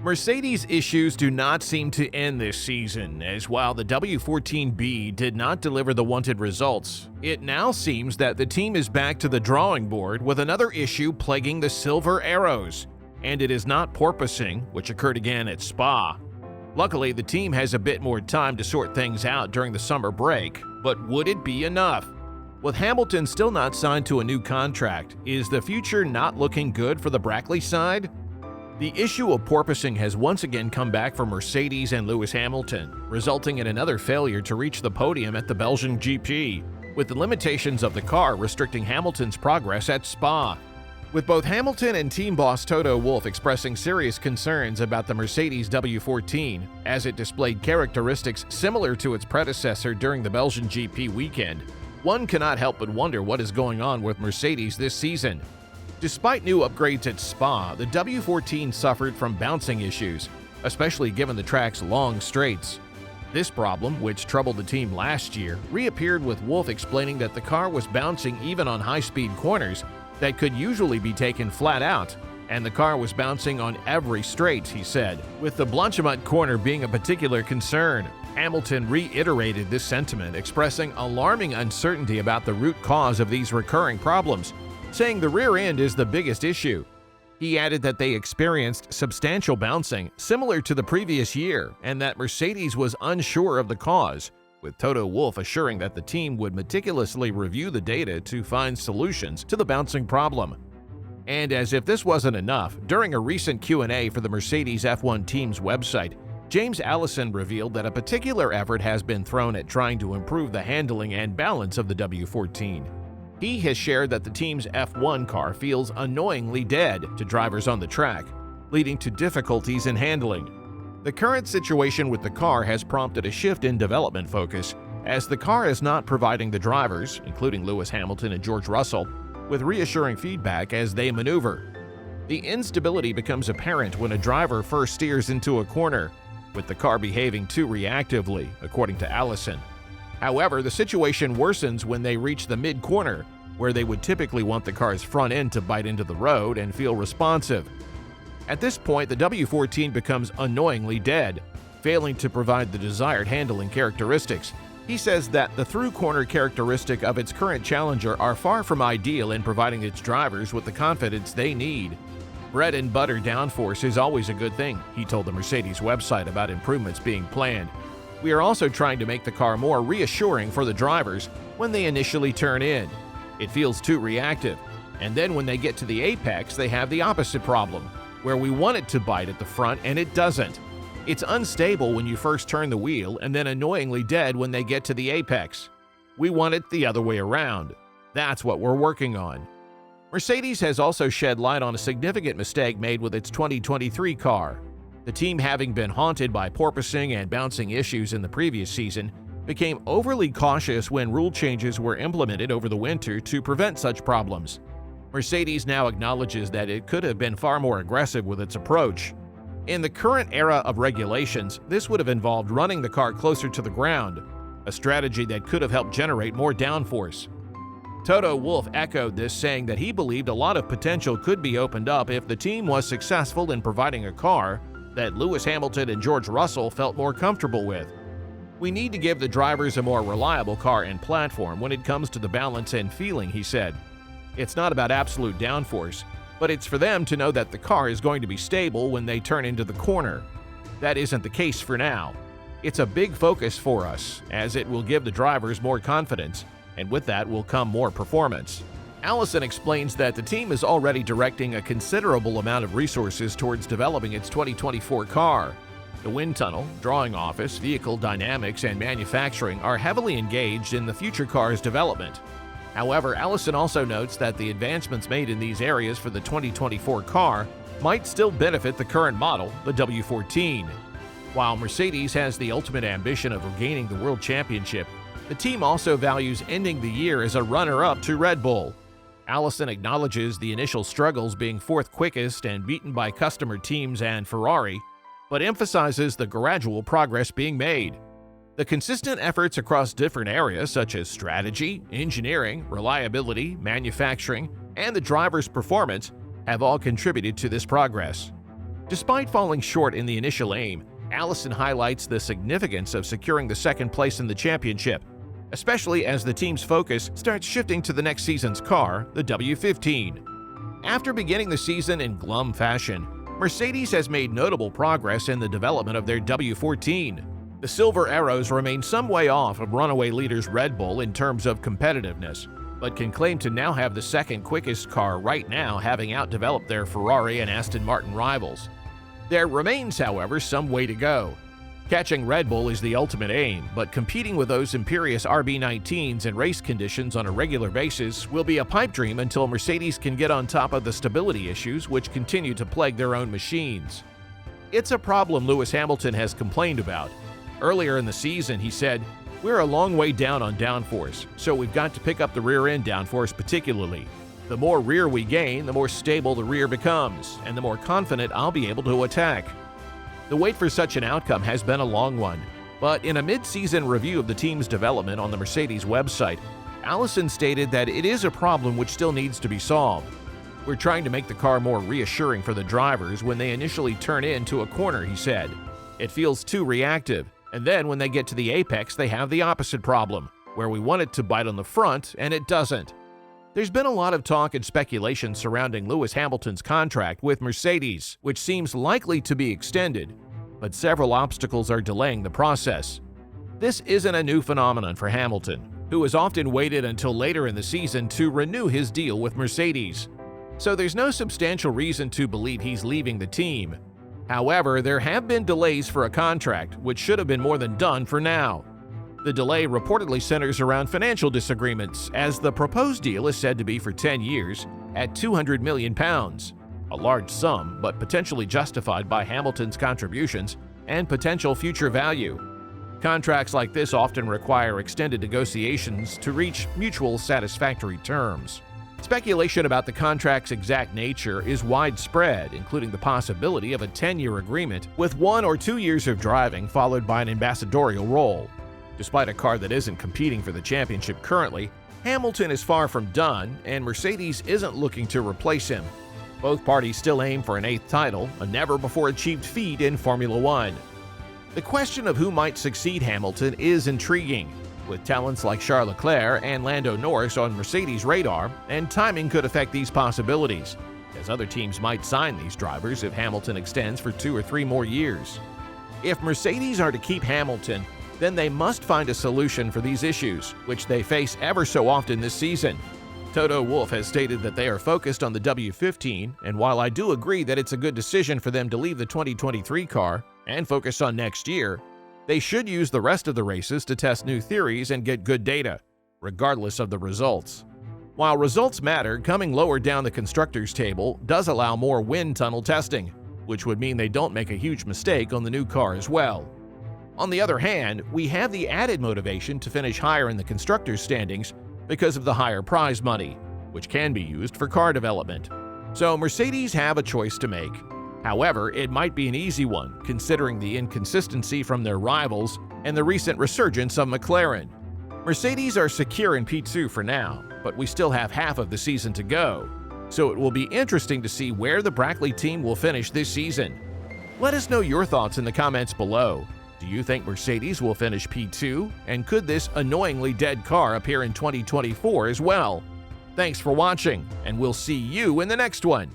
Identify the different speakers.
Speaker 1: Mercedes' issues do not seem to end this season, as while the W14B did not deliver the wanted results, it now seems that the team is back to the drawing board with another issue plaguing the Silver Arrows, and it is not porpoising, which occurred again at Spa. Luckily, the team has a bit more time to sort things out during the summer break, but would it be enough? With Hamilton still not signed to a new contract, is the future not looking good for the Brackley side? The issue of porpoising has once again come back for Mercedes and Lewis Hamilton, resulting in another failure to reach the podium at the Belgian GP, with the limitations of the car restricting Hamilton's progress at Spa. With both Hamilton and team boss Toto Wolff expressing serious concerns about the Mercedes W14, as it displayed characteristics similar to its predecessor during the Belgian GP weekend, one cannot help but wonder what is going on with Mercedes this season. Despite new upgrades at Spa, the W14 suffered from bouncing issues, especially given the track's long straights. This problem, which troubled the team last year, reappeared with Wolff explaining that the car was bouncing even on high-speed corners that could usually be taken flat out, and the car was bouncing on every straight, he said, with the Blanchimont corner being a particular concern. Hamilton reiterated this sentiment, expressing alarming uncertainty about the root cause of these recurring problems, saying the rear end is the biggest issue. He added that they experienced substantial bouncing, similar to the previous year, and that Mercedes was unsure of the cause, with Toto Wolff assuring that the team would meticulously review the data to find solutions to the bouncing problem. And as if this wasn't enough, during a recent Q&A for the Mercedes F1 team's website, James Allison revealed that a particular effort has been thrown at trying to improve the handling and balance of the W14. He has shared that the team's F1 car feels annoyingly dead to drivers on the track, leading to difficulties in handling. The current situation with the car has prompted a shift in development focus, as the car is not providing the drivers, including Lewis Hamilton and George Russell, with reassuring feedback as they maneuver. The instability becomes apparent when a driver first steers into a corner, with the car behaving too reactively, according to Allison. However, the situation worsens when they reach the mid-corner, where they would typically want the car's front end to bite into the road and feel responsive. At this point, the W14 becomes annoyingly dead, failing to provide the desired handling characteristics. He says that the through-corner characteristic of its current challenger are far from ideal in providing its drivers with the confidence they need. Bread and butter downforce is always a good thing, he told the Mercedes website about improvements being planned. We are also trying to make the car more reassuring for the drivers when they initially turn in. It feels too reactive, and then when they get to the apex, they have the opposite problem, where we want it to bite at the front and it doesn't. It's unstable when you first turn the wheel and then annoyingly dead when they get to the apex. We want it the other way around. That's what we're working on. Mercedes has also shed light on a significant mistake made with its 2023 car. The team, having been haunted by porpoising and bouncing issues in the previous season, became overly cautious when rule changes were implemented over the winter to prevent such problems. Mercedes now acknowledges that it could have been far more aggressive with its approach. In the current era of regulations, this would have involved running the car closer to the ground, a strategy that could have helped generate more downforce. Toto Wolff echoed this, saying that he believed a lot of potential could be opened up if the team was successful in providing a car that Lewis Hamilton and George Russell felt more comfortable with. We need to give the drivers a more reliable car and platform when it comes to the balance and feeling, he said. It's not about absolute downforce, but it's for them to know that the car is going to be stable when they turn into the corner. That isn't the case for now. It's a big focus for us, as it will give the drivers more confidence, and with that will come more performance. Allison explains that the team is already directing a considerable amount of resources towards developing its 2024 car. The wind tunnel, drawing office, vehicle dynamics, and manufacturing are heavily engaged in the future car's development. However, Allison also notes that the advancements made in these areas for the 2024 car might still benefit the current model, the W14. While Mercedes has the ultimate ambition of regaining the World Championship, the team also values ending the year as a runner-up to Red Bull. Allison acknowledges the initial struggles being fourth quickest and beaten by customer teams and Ferrari, but emphasizes the gradual progress being made. The consistent efforts across different areas such as strategy, engineering, reliability, manufacturing, and the driver's performance have all contributed to this progress. Despite falling short in the initial aim, Allison highlights the significance of securing the second place in the championship, especially as the team's focus starts shifting to the next season's car, the W15. After beginning the season in glum fashion, Mercedes has made notable progress in the development of their W14. The Silver Arrows remain some way off of runaway leaders Red Bull in terms of competitiveness, but can claim to now have the second quickest car right now, having outdeveloped their Ferrari and Aston Martin rivals. There remains, however, some way to go. Catching Red Bull is the ultimate aim, but competing with those imperious RB19s in race conditions on a regular basis will be a pipe dream until Mercedes can get on top of the stability issues which continue to plague their own machines. It's a problem Lewis Hamilton has complained about. Earlier in the season, he said, "We're a long way down on downforce, so we've got to pick up the rear-end downforce particularly. The more rear we gain, the more stable the rear becomes, and the more confident I'll be able to attack." The wait for such an outcome has been a long one, but in a mid-season review of the team's development on the Mercedes website, Allison stated that it is a problem which still needs to be solved. "We're trying to make the car more reassuring for the drivers when they initially turn into a corner," he said. "It feels too reactive, and then when they get to the apex they have the opposite problem, where we want it to bite on the front and it doesn't." There's been a lot of talk and speculation surrounding Lewis Hamilton's contract with Mercedes, which seems likely to be extended, but several obstacles are delaying the process. This isn't a new phenomenon for Hamilton, who has often waited until later in the season to renew his deal with Mercedes, so there's no substantial reason to believe he's leaving the team. However, there have been delays for a contract, which should have been more than done for now. The delay reportedly centers around financial disagreements, as the proposed deal is said to be for 10 years at £200 million, a large sum but potentially justified by Hamilton's contributions and potential future value. Contracts like this often require extended negotiations to reach mutual satisfactory terms. Speculation about the contract's exact nature is widespread, including the possibility of a 10-year agreement with 1 or 2 years of driving followed by an ambassadorial role. Despite a car that isn't competing for the championship currently, Hamilton is far from done, and Mercedes isn't looking to replace him. Both parties still aim for an 8th title, a never-before-achieved feat in Formula One. The question of who might succeed Hamilton is intriguing, with talents like Charles Leclerc and Lando Norris on Mercedes' radar, and timing could affect these possibilities, as other teams might sign these drivers if Hamilton extends for 2 or 3 more years. If Mercedes are to keep Hamilton, then they must find a solution for these issues, which they face ever so often this season. Toto Wolff has stated that they are focused on the W15, and while I do agree that it's a good decision for them to leave the 2023 car and focus on next year, they should use the rest of the races to test new theories and get good data, regardless of the results. While results matter, coming lower down the constructors' table does allow more wind tunnel testing, which would mean they don't make a huge mistake on the new car as well. On the other hand, we have the added motivation to finish higher in the constructors' standings because of the higher prize money, which can be used for car development. So Mercedes have a choice to make. However, it might be an easy one, considering the inconsistency from their rivals and the recent resurgence of McLaren. Mercedes are secure in P2 for now, but we still have half of the season to go, so it will be interesting to see where the Brackley team will finish this season. Let us know your thoughts in the comments below. Do you think Mercedes will finish P2? And could this annoyingly dead car appear in 2024 as well? Thanks for watching, and we'll see you in the next one.